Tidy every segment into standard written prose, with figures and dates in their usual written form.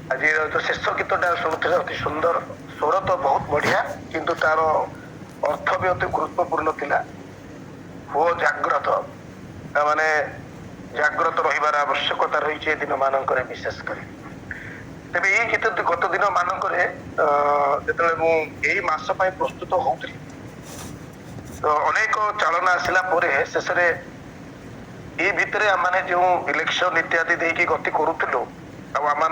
आज जो शेष गीतटा शुणुଥିଲେ अति सुंदर स्वर तो बहुत बढ़िया किंतु तार अर्थ भी अति गुरुत्वपूर्ण थिला हो जाग्रत माने जाग्रत रहिबार आवश्यकता रही दिन मानक विशेष कर तेरे ये गीत गत दिन मानक जो मस प्रस्तुत होती तो अनेक चालना आसला शेष ये भितर आम जो इलेक्शन इत्यादि देकी गति करूँ आम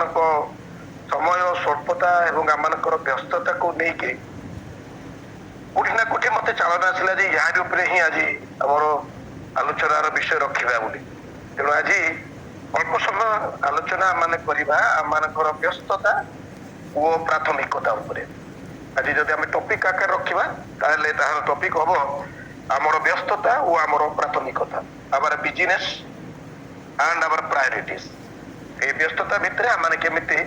समय स्वल्पता एवं आम व्यस्तता को लेकिन कोठी ना कोठी मत चालना आसला यार ही आज आमर आलोचनार विषय रखा बोली तेणु आज अल्प समय आलोचना माने करवा आम व्यस्तता और प्राथमिकता आज जदि आम टॉपिक आकार रखा ताहले तार टॉपिक हम आमर व्यस्तता और आमर प्राथमिकता our business and our priorities ये व्यस्तता भितर आम केमिति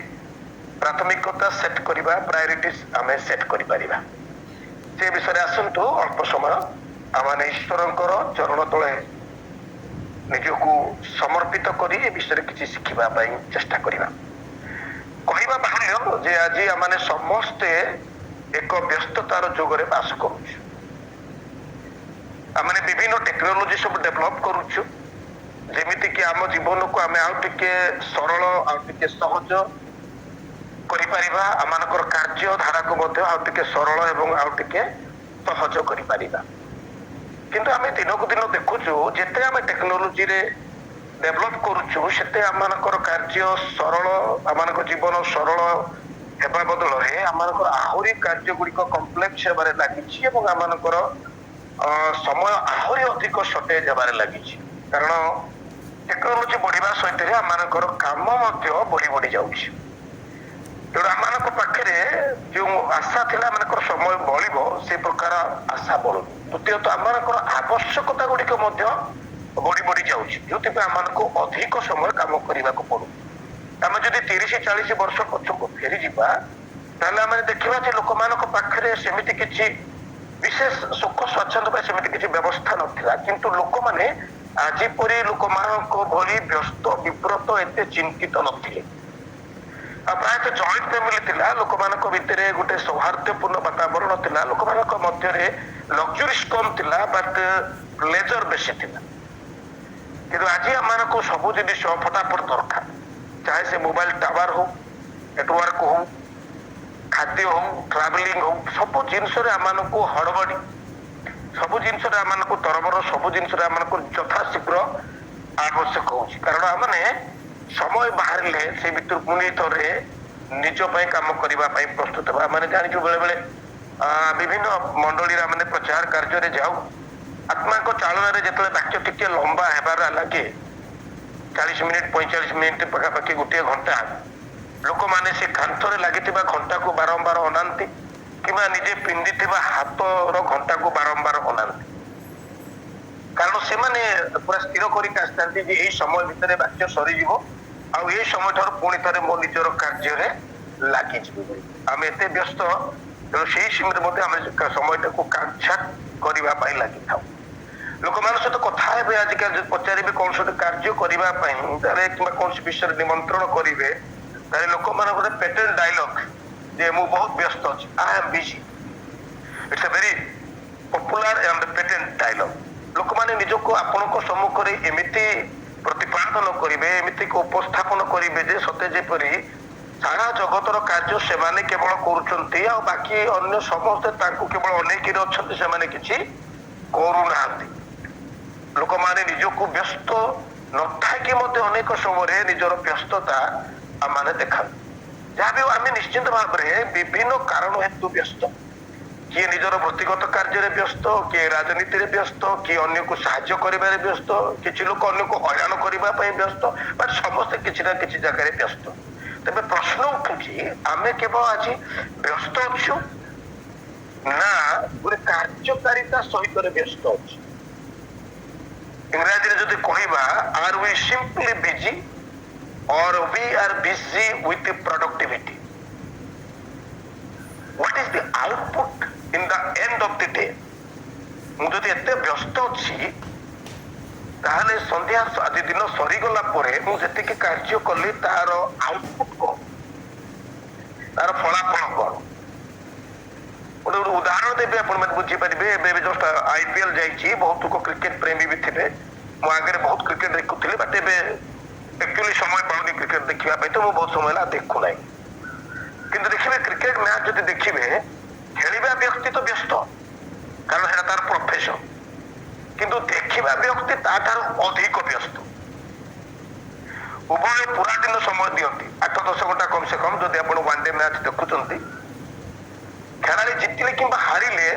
प्राथमिकता सेट करवा प्रायोरिटीज आम सेट कर से विषय आसतु अल्प समय आम ईश्वर चरण तले निजको समर्पित कर विषय किसी शिखा चेष्टा करवा कहवा बाहर जे आज आम समस्ते एक व्यस्ततार जुगरे बास करुचु आम विभिन्न टेक्नोलोजी सब डेभलप करुचु जेमिति कि आम जीवन को आम आउ टिके सरल आउ टिके सहज करिपारिबा आमानकर कार्य धारा को मध्य आउ टिके सरल एवं आउ टिके सहज करिपारिबा किंतु आम दिन को दिन देखुचु जेते आम टेक्नोलोजी रे डेभलप करुचु सेते आमानकर कार्य सरल आमानकर जीवन सरल हेबा बदल रे आमानकर आहुरी कार्य गुडी को कॉम्प्लेक्स हेबारे लागिछि एवं आमानकर समय आहुरी अधिक शॉर्टेज हेबारे लागिछि कारण टेक्नोलोजी बढ़िबा सहित आमानकर काम मध्य बढ़ी बढ़ी जाउछि तेणु आम पाखे जो आशा थिला आमर समय बलिबो से प्रकार आशा बढ़ु द्वितीयत आमर आवश्यकता गुड़िक बढ़ी बढ़ी जाउछि जो आमको अधिक समय काम करने को पड़ू आम जदि 30-40 वर्ष पछक फेरी जावा ताहले आम देखा लोक मान पाखे सेमिति किछि विशेष सुख स्वच्छंद सेमिति किछि व्यवस्था नथिला किंतु लोक माने आज परी लोक मानक भली व्यस्त विव्रत एते चिंतित नथिले प्रायतः जॉइंट फैमिली थिला लोक मानक भितर गोटे सौहार्दपूर्ण वातावरण थिला लोक मानक मध्य लग्जरीज कम थिला बट प्लेजर बेसी थिला किंतु आज आम सब जिनिस फटाफट दरकार चाहे से मोबाइल टावर हो नेटवर्क हो खाद्य हो ट्रावेलिंग हो सब जिनस आमको हड़बड़ी सब जिनस आमको तरबर सब जिनस आमको यथाशीघ्र आवश्यक हो कारण आमने समय बाहर से भर पुणी थे निज काम करने प्रस्तुत हाँ मैंने जाचु बेले बेले विभिन्न मंडली मैंने प्रचार कार्य जाऊ आत्मा चालन जो वाक्य टिके लंबा हेबार लगे 40 मिनिट 45 मिनिट पखापाखि गोटे घंटा लोक मैंने से कांथरे लगी घंटा को बारंबार अनाती कि निजे पिंधि हाथर घंटा को बारंबार अनाती कारण से माने पूरा स्थिर कर समय भितर वाक्य सरीज आउ ये समय ठार पुणी थे मो निजर कार्य लगी आम एत व्यस्त तेणु से समय को कांक्षा करने लगी था लोक मान सहित कथा हे आजिकल पचारे कौन सा कार्य करने कि कौन विषय निमंत्रण करेंगे लोक मान गोटे पेटेंट डायलॉग जे मु बहुत व्यस्त अच्छी I am busy it's a very popular and patent dialogue लोक मैंने निजक आपण सम्मुखें एमती प्रतिपादन करेंगे एमती उपस्थापन करेंगे जे सते जेपरी सारा जगतर कार्य से केवल करुँच बाकी अन्य समस्ते केवल अनेक अच्छा किसी करूना लोक मैंने निजक व्यस्त नथाकि अनेक समय निजर व्यस्तता आम देखा जहाँ भी आम निश्चित भाव में विभिन्न कारण हेतु व्यस्त किए निजर वृत्तिगत कार्य व्यस्त किए राजनीति व्यस्त किए अन्य को साहाय्य करिबारे व्यस्त किसी लोग अन्य को हैरान करने व्यस्त बट समस्ते किसी ना किसी जगह व्यस्त तेज प्रश्न उठुची आम केवल आज व्यस्त अच्छु ना गोटे कार्यकारिता सहित व्यस्त अच्छे इंग्राजी जदि कहवा are we simply busy or we are busy with productivity what is the output in the end of the day मुझे एते व्यस्त अच्छी ताहले संध्या आज दिन सरीगला मुझे कार्य कली तार आउटपुट कौन ଆପଣ ମାନେ ବୁଝିପାରିବେ ଏବେ ଜଷ୍ଟ IPL ଯାଇଛି ବହୁତ ଲୋକ କ୍ରିକେଟ ପ୍ରେମୀ ବି ଥିବେ ମୁଁ ଆଗରେ ବହୁତ କ୍ରିକେଟ ଦେଖୁଥିଲି ବଟ୍ ଏବେ ଆକ୍ଚୁଆଲି ସମୟ ପାଉନି କ୍ରିକେଟ ଦେଖିବା ପାଇଁ ତ ମୁଁ ବହୁତ ସମୟ ହେଲା ଦେଖୁନାହିଁ କିନ୍ତୁ ଦେଖିବେ କ୍ରିକେଟ ମ୍ୟାଚ୍ ଯଦି ଦେଖିବେ ଖେଳିବା ବ୍ୟକ୍ତି ତ ବ୍ୟସ୍ତ କାରଣ ସେଟା ତାର ପ୍ରଫେସନ କିନ୍ତୁ ଦେଖିବା ବ୍ୟକ୍ତି ତାଠାରୁ ଅଧିକ ବ୍ୟସ୍ତ ଉଭୟ ପୁରା ଦିନ ସମୟ ଦିଅନ୍ତି 8-10 ଘଣ୍ଟା କମ ସେ କମ ଯଦି ଆପଣ ୱାନ୍ ଡେ ମ୍ୟାଚ୍ ଦେଖୁଛନ୍ତି ଖେଳାଳି ଜିତିଲେ କିମ୍ବା ହାରିଲେ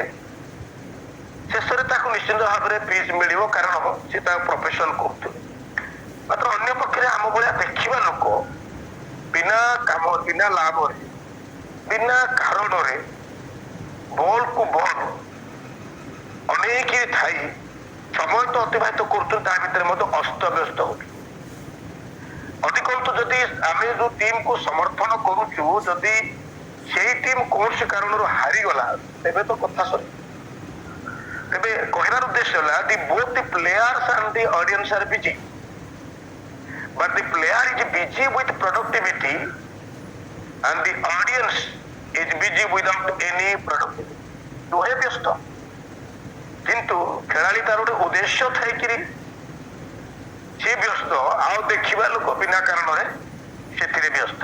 ଶେଷରେ ତାକୁ ନିଶ୍ଚିତ ଭାବରେ ପ୍ରିଜ୍ ମିଳିବ କାରଣ ସେ ତା ପ୍ରଫେସନ କରୁଥିଲେ ମାତ୍ର ଅନ୍ୟ ପକ୍ଷରେ ଆମ ଭଳିଆ ଦେଖିବା ଲୋକ ବିନା କାମ ବିନା ଲାଭରେ ବିନା କାରଣରେ ବଲକୁ ବଲ ଅନେକ ଥାଇ ସମୟ ତ ଅତିବାହିତ କରୁଛନ୍ତି ତା ଭିତରେ ମଧ୍ୟ ଅସ୍ତବ୍ୟସ୍ତ ହଉଛୁ ଅଧିକନ୍ତୁ ଯଦି ଆମେ ଯୋଉ ଟିମକୁ ସମର୍ଥନ କରୁଛୁ ଯଦି ସେଇ ଟିମ୍ କୌଣସି କାରଣରୁ ହାରିଗଲା ତେବେ ତ କଥା ସରି ତେବେ କହିବାର ଉଦ୍ଦେଶ୍ୟ ହେଲା both the players and the audience are busy but the player is busy with productivity and the audience is busy without any productivity ଦୁହେଁ ବ୍ୟସ୍ତ କିନ୍ତୁ ଖେଳାଳି ତାର ଗୋଟେ ଉଦ୍ଦେଶ୍ୟ ଥାଇକିରି ସେ ବ୍ୟସ୍ତ ଆଉ ଦେଖିବା ଲୋକ ବିନା କାରଣରେ ସେଥିରେ ବ୍ୟସ୍ତ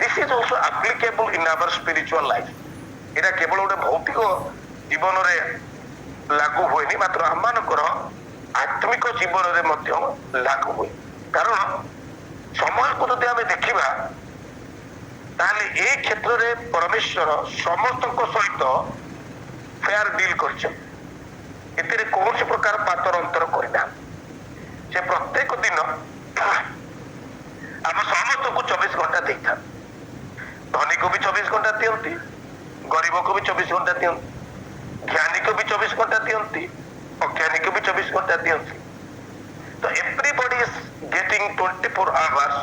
this is also applicable in our spiritual life ଏଟା କେବଳ ଗୋଟେ ଭୌତିକ ଜୀବନରେ ଲାଗୁ ହୁଏନି ମାତ୍ର ଆମମାନଙ୍କର ଆତ୍ମିକ ଜୀବନରେ ମଧ୍ୟ ଲାଗୁ ହୁଏ କାରଣ ସମୟକୁ ଯଦି ଆମେ ଦେଖିବା ତାହେଲେ ଏଇ କ୍ଷେତ୍ରରେ ପରମେଶ୍ୱର ସମସ୍ତଙ୍କ ସହିତ ଫେୟାର ଡିଲ୍ କରିଛନ୍ତି ଏଥିରେ କୌଣସି ପ୍ରକାର ପାତର ଅନ୍ତର କରିନାହାନ୍ତି ସେ ପ୍ରତ୍ୟେକ ଦିନ ଆମ ସମସ୍ତଙ୍କୁ 24 ଘଣ୍ଟା ଦେଇଥାନ୍ତି ଧନୀକୁ ବି 24 ଘଣ୍ଟା ଦିଅନ୍ତି ଗରିବକୁ ବି 24 ଘଣ୍ଟା ଦିଅନ୍ତି ଜ୍ଞାନୀକୁ ବି 24 ଘଣ୍ଟା ଦିଅନ୍ତି ଅଜ୍ଞାନୀକୁ ବି 24 ଘଣ୍ଟା ଦିଅନ୍ତି ତ everybody is getting 24 hours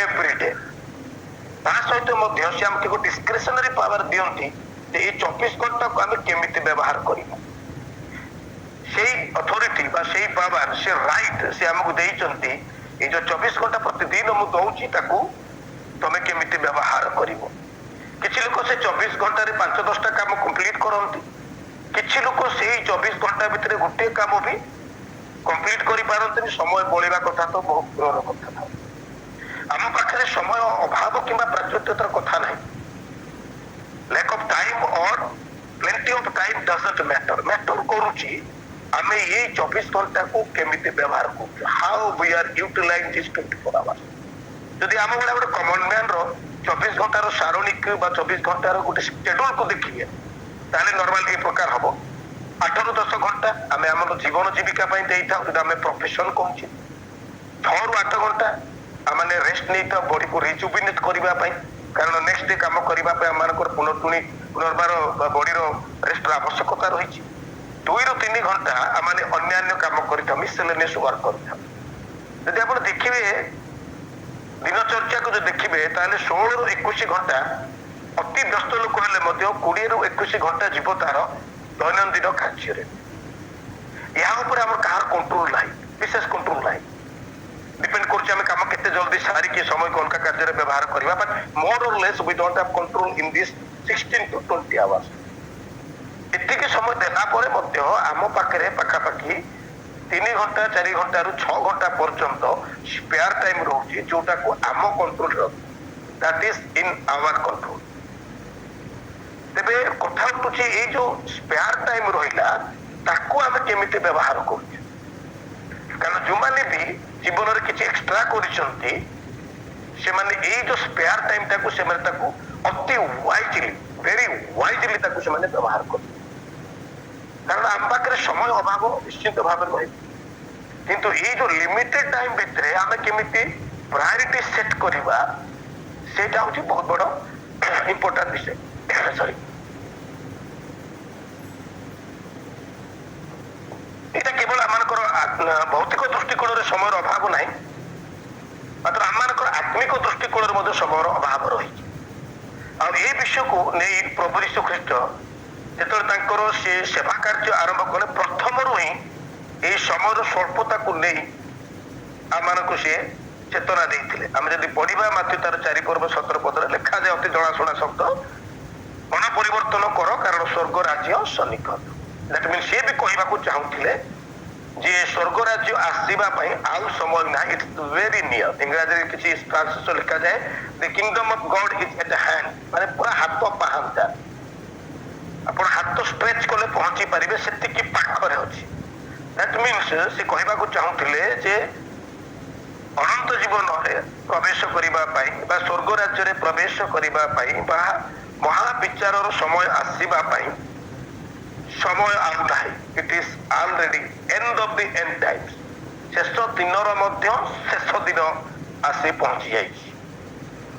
every day ତା ସହିତ ମଧ୍ୟ ସେ ଆମକୁ ଡିସ୍କ୍ରିପସନାରୀ ପାୱାର ଦିଅନ୍ତି ଯେ ଏଇ 24 ଘଣ୍ଟାକୁ ଆମେ କେମିତି ବ୍ୟବହାର କରିବା ସେଇ ଅଥରିଟି ବା ସେଇ ପାୱାର ସେ ରାଇଟ୍ ସେ ଆମକୁ ଦେଇଛନ୍ତି ଏଇ ଯୋଉ 24 ଘଣ୍ଟା ପ୍ରତିଦିନ ମୁଁ ଦଉଛି ତାକୁ ତମେ କେମିତି ବ୍ୟବହାର କରିବ କିଛି ଲୋକ ସେ 24 ଘଣ୍ଟାରେ 5-10ଟା କାମ କମ୍ପ୍ଲିଟ କରନ୍ତି କିଛି ଲୋକ ସେଇ 24 ଘଣ୍ଟା ଭିତରେ ଗୋଟିଏ କାମ ବି କମ୍ପ୍ଲିଟ କରିପାରନ୍ତିନି ସମୟ ବଳିବା କଥା ତ ବହୁତ ଦୂରର କଥା ଥାଏ ଆମ ପାଖରେ ସମୟ ଅଭାବ କିମ୍ବା ପ୍ରାଚୁର୍ଯ୍ୟତାର କଥା ନାହିଁ lack of time or plenty of time doesn't matter କରୁଛି ଆମେ ଏଇ 24 ଘଣ୍ଟାକୁ କେମିତି ବ୍ୟବହାର କରୁଛୁ how we are utilizing this 24 hours ଯଦି ଆମ ଭଳିଆ ଗୋଟେ କମନ ମ୍ୟାନର 24 ଘଣ୍ଟାର ସାରଣୀକୁ ବା 24 ଘଣ୍ଟାର ଗୋଟେ ସ୍କେଡ୍ୟୁଲକୁ ଦେଖିବେ ତାହେଲେ ନର୍ମାଲ ଏ ପ୍ରକାର ହବ 8ରୁ 10 ଘଣ୍ଟା ଆମେ ଆମର ଜୀବନ ଜୀବିକା ପାଇଁ ଦେଇଥାଉ ଯଦି ଆମେ ପ୍ରଫେସନ କରୁଛେ 6ରୁ 8 ଘଣ୍ଟା ଆମେ ରେଷ୍ଟ ନେଇଥାଉ ବଡିକୁ ରିଜୁବିନେଟ କରିବା ପାଇଁ କାରଣ ନେକ୍ସଟ ଡେ କାମ କରିବା ପାଇଁ ଆମମାନଙ୍କର ପୁନର୍ବାର ବଡିର ରେଷ୍ଟର ଆବଶ୍ୟକତା ରହିଛି 2ରୁ 3 ଘଣ୍ଟା ଆମେ ଅନ୍ୟାନ୍ୟ କାମ କରିଥାଉ ମିସେଲେନିୟସ୍ ୱାର୍କ କରିଥାଉ ଯଦି ଆପଣ ଦେଖିବେ ଦିନଚର୍ଯ୍ୟାକୁ ଯଦି ଦେଖିବେ ତାହେଲେ 16ରୁ 21 ଘଣ୍ଟା ଅତି ବ୍ୟସ୍ତ ଲୋକ ହେଲେ ମଧ୍ୟ 20ରୁ 21 ଘଣ୍ଟା ଯିବ ତାର ଦୈନନ୍ଦିନ କାର୍ଯ୍ୟରେ ଏହା ଉପରେ ଆମର କାହାର କଣ୍ଟ୍ରୋଲ ନାହିଁ ବିଶେଷ କଣ୍ଟ୍ରୋଲ ନାହିଁ डिपेंड करछे हमें काम केते जल्दी सारी समय को उनका कार्य रे व्यवहार करबा but more or less we don't have control in this 16 to 20 hours एतिके समय देला परे मध्य आम पाखरे पाखा पाखी 3 घंटा 4 घंटा रु 6 घंटा पर्यंत स्पेयर टाइम रहउची जोटा को आम कंट्रोल रो that is in our control तेबे कथा होची ए जो स्पेयर टाइम रहिला ताको हमें केमिति व्यवहार करूची कारण जो माने भी जीवन रे किछि एक्स्ट्रा करिसंती से माने ए जो स्पेयर टाइम ताको से माने ताको अति वाइजली वेरी वाइजली ताको से माने व्यवहार कर कारण आम पाखरे समय अभाव निश्चित भाव रही किंतु ये जो लिमिटेड टाइम भितरे आमे केमिति प्रायोरिटी सेट करबा सेटा होची बहुत बड़ इंपोर्टेंट विषय सॉरी এটা কেবল আমানকৰ ভৌতিক দৃষ্টিকোণৰ সময়ৰ অভাৱ নাই মাত্ৰ আমানকৰ আত্মিক দৃষ্টিকোণৰ মধ্যে সময়ৰ অভাৱ ৰহিছে আৰু এই বিষয়କୁ নেই প্রভু যীশু খ্রিস্ট যেতବେଳେ ତାଙ୍କର ସେ ସେବା କାର୍ଯ୍ୟ ଆରମ୍ଭ କଲେ ପ୍ରଥମରୁ ହିଁ এই ସମୟର ସ୍ୱଳ୍ପତାକୁ ନେଇ ଆମମାନଙ୍କୁ ସେ ଚେତନା ଦେଇଥିଲେ ଆମେ ଯଦି ପଢିବା ମାତ୍ୟ ତାର 4 ପର୍ବ 17 ପଦରେ ଲେଖାଯାଏ ଅତି ଜଣାଶୁଣା ଶବ୍ଦ ମନ ପରିବର୍ତ୍ତନ କର କାରଣ ସ୍ୱର୍ଗ स्वर्ग राज्य सन्निकट दैट मीन सी भी कहवाक चाहूले जे स्वर्ग राज्य आसवा आउ समय ना इट्स वेरी नियर इंग्राजी किसी ट्रांसलेशन लिखा जाए the kingdom of God is eight hand माने पूरा हाथ पाहांता आपण हाथ स्ट्रेच कले पहुंची पारिबे सेतिकी पाखरे अछि दैट मीन्स से कहवाक चाहूले जे अनंत जीवन प्रवेश करने स्वर्ग राज्य प्रवेश करने महाविचार समय आसवा समय आउ ना it is already and of the end times शेष दिन शेष दिन आसी पहुंची जाइए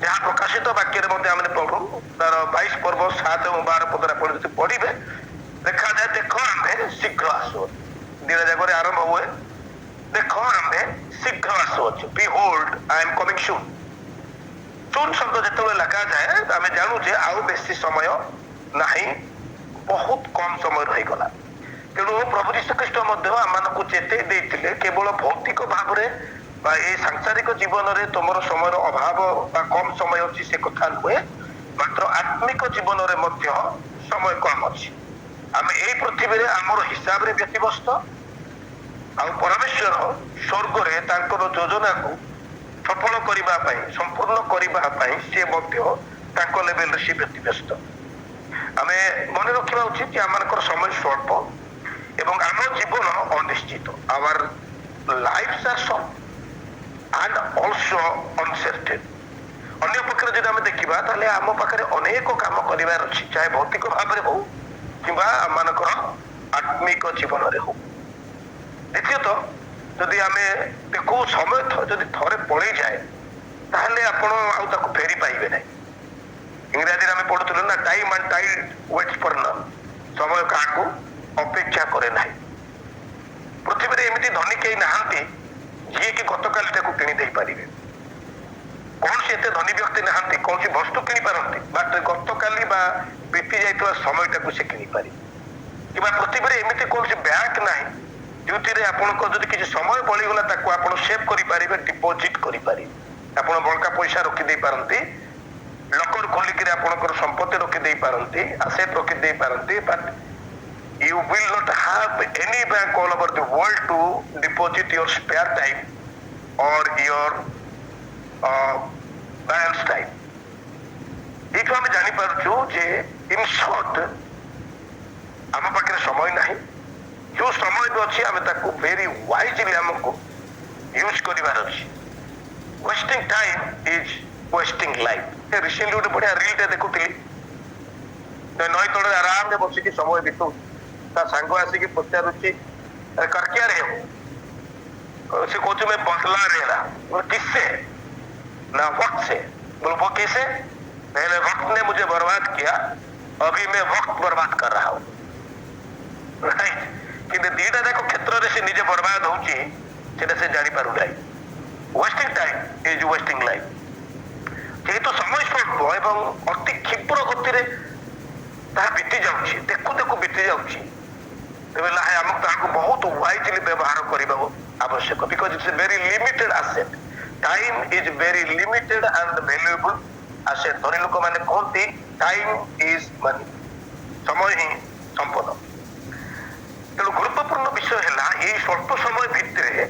जहाँ प्रकाशित वाक्य पढ़ू तार 22 पर्व 7 और 12 पद आप पढ़े देखा जाए देख आम शीघ्र आसु दिन जगह आरंभ हुए देख आम शीघ्र आसुअछु behold I am coming soon soon शब्द जिते लगा जाए आम जानू जे आउ बेसी समय नहीं बहुत कम समय रहीगला तेणु प्रभु यीशुख्रीष्ट आम चेते केवल भौतिक भाव में सांसारिक जीवन में तुम समय अभाव कम समय अच्छी से कथा नुहे मात्र आत्मिक जीवन में समय कम अच्छी आम यही पृथ्वी में आमर हिसाब से व्यतिव्यस्त आ परमेश्वर स्वर्ग में योजना को सफल करने संपूर्ण करने से लेवल से व्यतिव्यस्त आम मन रखा उचित आम समय स्वल्प एवं आम जीवन अनिश्चित our life are short and also uncertain अन्य पक्ष जब आम देखा ताले आम पाखे अनेक काम करार अच्छी चाहे भौतिक भाव में हो कि आम आत्मिक जीवन में हो द्वितीयत जदि आम देखू समय जदि थरे पड़े जाए ताहले आपण आउ फेरी पाइबे ना इंग्राजी आम पढ़ुलु ना time and tide waits for none समय क्या अपेक्षा करे ना पृथ्वी में एमती धनी कहीं नहांती जी कि गतकाली किणी दे पारे कौन से एत धनी व्यक्ति नहांती कौन सी वस्तु किणी पारती बट गतकाली बीती जाइए समय से किणी पारे कि पृथ्वी में एमती कौन सी बैंक ना जो आपन किसी समय बळीगला आप सेव करें डिपोजिट करें आप बड़का पैसा रखिदे पारती लकर खोलिक आपंकर संपत्ति रखिदे पारती आसेट रखिदे पारती but you will not have any bank all over the world to deposit your spare time or your balance time. ये आम जानीपु जे इन शॉर्ट आम पाखे समय ना जो समय भी अच्छी आम वेरी वाइजली आमको यूज करार अच्छी wasting time is wasting life recently गोटे बढ़िया रील देखुली नई तले आराम से बसिक समय बीतू सांग आसिक पचारुची करकिया रे से कहते मैं बदला रह रहा किससे ना वक्त से बोलो वो कैसे पहले वक्त ने मुझे बर्बाद किया अभी मैं वक्त बर्बाद कर रहा हूँ राइट कि दीटा जाक क्षेत्र से निजे बर्बाद होची से जानी पारु ना wasting time is wasting life जेहेतु समय स्वल्प एवं अति क्षिप्र गति बीती जाऊँगी देखु देखु बीती जाऊँगी तेज आमको बहुत वाइजली व्यवहार करने आवश्यक because it's very limited asset time is very limited and valuable asset धनी लोक मैंने कहते टाइम इज मनी समय ही संपद तेणु गुरुत्वपूर्ण विषय है यही स्वल्प समय भितर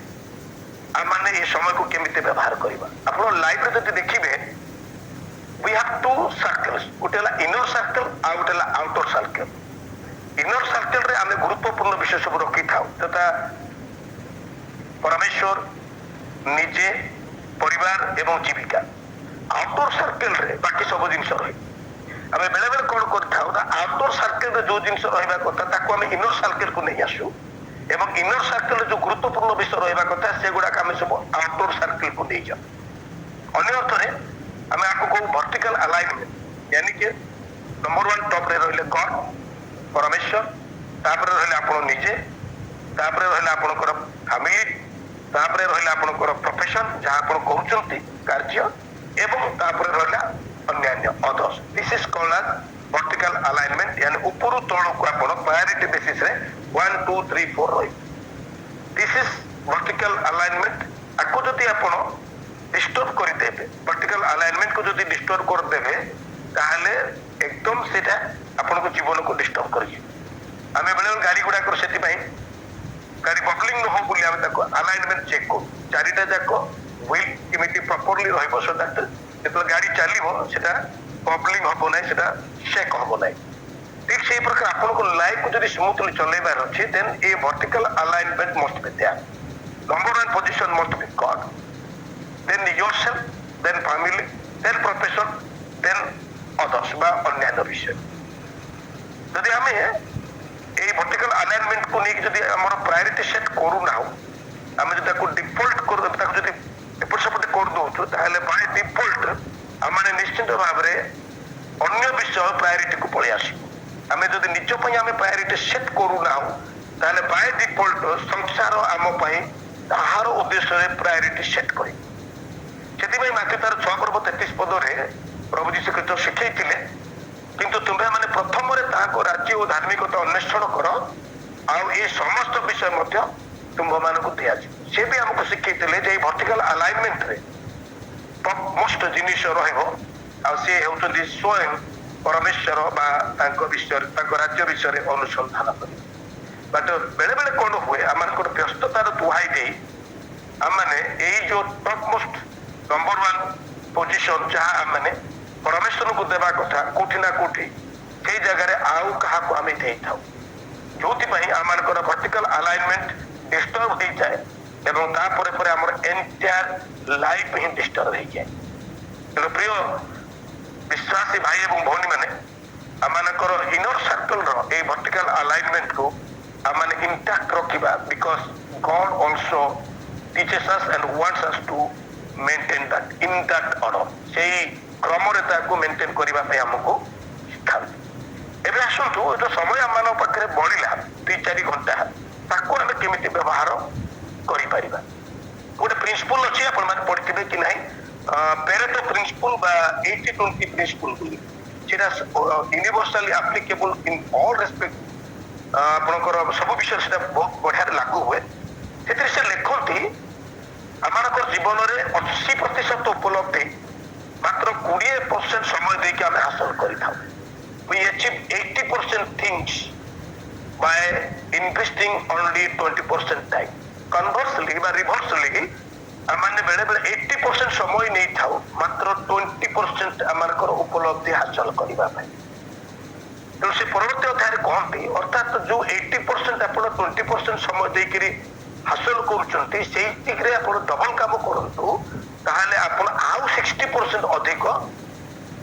आम मैंने ये समय को केमी व्यवहार करवा आप लाइफ में जब देखिए वी हैव टू सर्कल्स गोटे इनर सर्कल आ गोटे आउटर सर्कल इनर सर्कल रे आमे गुरुत्वपूर्ण विषय सब रखी था तथा परमेश्वर निजे परिवार एवं जीविका आउटर सर्कल रे बाकी सब जिनस रही आमे बेले बेले कौन कर आउटर सर्कल रे जो जिनस रहा कथा ताको आमे इनर सर्कल को नहीं आसू एवं इनर सर्कल जो गुरुत्वपूर्ण विषय रहा कथा से गुड़ाक आमे सब आउटर सर्कल को नहीं जाऊ अन्य अर्थ में आमे आपको कहू वर्टिकल अलाइनमेंट यानी कि नंबर 1 टॉप रे रहिले गॉड परमेश्वर तापरे रहिले आपण निजे तापरे रहिले आपणकर फैमिली तापरे रहिले आपणकर प्रोफेशन जहाँ आपण कहउचंती कार्य एवं तापरे रहिले अन्य others this is called as vertical alignment यानी ऊपर तळ को आपण प्रायोरिटी बेसिस रे 1 2 3 4 रही दिस इज वर्टिकल अलाइनमेंट आको जति आपण डिस्टर्ब कर देबे वर्टिकल अलाइनमेंट को जति डिस्टर्ब कर देबे ताहले एकदम सेटा आपन को जीवन को डिस्टर्ब करिए आम बेले गाड़ी गुड़ाक से गाड़ी बबलिंग न हो बोली अलाइनमेंट चेक करू चारिटा जाक व्हील केमिति प्रॉपर्ली रहइबो सो दैट जेतले गाड़ी चलिबो सेटा बबलिंग हबो नै सेटा शेक हबो नै ठीक से प्रकार आपन को लाइफ को जदि स्मूथली चलेबार अछि then a vertical alignment must be there number 1 position must be god then yourself then family then profession then others बा अन्य विषय जदि हमें ए वर्टिकल अलाइनमेंट को नहीं जदि हमर प्रायोरिटी सेट करू ना हो हम जदि ताको डिफॉल्ट कर ताको जदि एपट सेपट कर दो ताहले बाय डिफॉल्ट हमने निश्चित भाव में अन्य विषय प्रायोरिटी को पळे आसी हमें जदि निज पई हमें प्रायोरिटी सेट करू ना हो ताहले बाय डिफॉल्ट संसार आम पई ताहार उद्देश्य रे प्रायोरिटी सेट करी सेति पई माथि तार 6 पर्व 33 पद रे प्रभु जी कृष्ण शिखैतिले किंतु तुम्हें माने प्रथम रे ताको राज्य और धार्मिकता अन्वेषण कर आउ ए समस्त विषय मध्य तुम्भ मानक दिया से भी हमको शिखैतिले जे वर्टिकल अलाइनमेंट रे मोस्ट जिनिस रहइबो आ से हेउतंदी स्वयं परमेश्वर बा ताको विषय ताको राज्य विषय अनुसंधान करी बट बेले बेले कोन हुए आमनकर व्यस्ततार दुहाई दे आमने ए जो टॉप मोस्ट नंबर 1 पोजीशन जहां आमने परमेश्वर को देवा कथा कोठी ना कोठी कई जगह रे आउ कहा को हमें दे थाउ जोति पई आमनकर वर्टिकल अलाइनमेंट डिस्टर्ब हो जाए एवं ता परे परे हमर एंटायर लाइफ ही डिस्टर्ब हो जाए तो प्रिय विश्वासी भाई एवं भौणी माने आमनकर इनर सर्कल रो ए वर्टिकल अलाइनमेंट को आमने इंटैक्ट रखिबा because God also teaches us and wants us to maintain that in that order सेही क्रम रे ताको मेंटेन करबा पे हमको शिक्षा एबे आसंतु जो समय आमान पाखरे बढिला 3-4 घंटा ताको हम केमिति व्यवहार करि परिबा गोटे प्रिंसिपल अछि आपण माने पढिथिबे कि नाही पेरेटो प्रिंसिपल बा 80-20 प्रिंसिपल बोली सेटा universally applicable in all respect आपनकर सब विषय सेटा बहुत बढ़िया लागू हुए सेतिर से लेखंती आमानकर जीवन रे 80% उपलब्धि मात्र 20% समय दे के हम हासिल करि थाउ we achieve 80% things by investing only 20% time conversely বা reversely आमाने बेले बेले 80% समय नहीं थाउ मात्र 20% आमानकर उपलब्धि हासिल करिबा पई तो से परवर्ती अध्याय कहते अर्थात जो 80% आपण 20% समय देकरी हासिल करूचंती सेही तिकरे आपण डबल काम करंतु ताहले आपण आउ 60% अधिक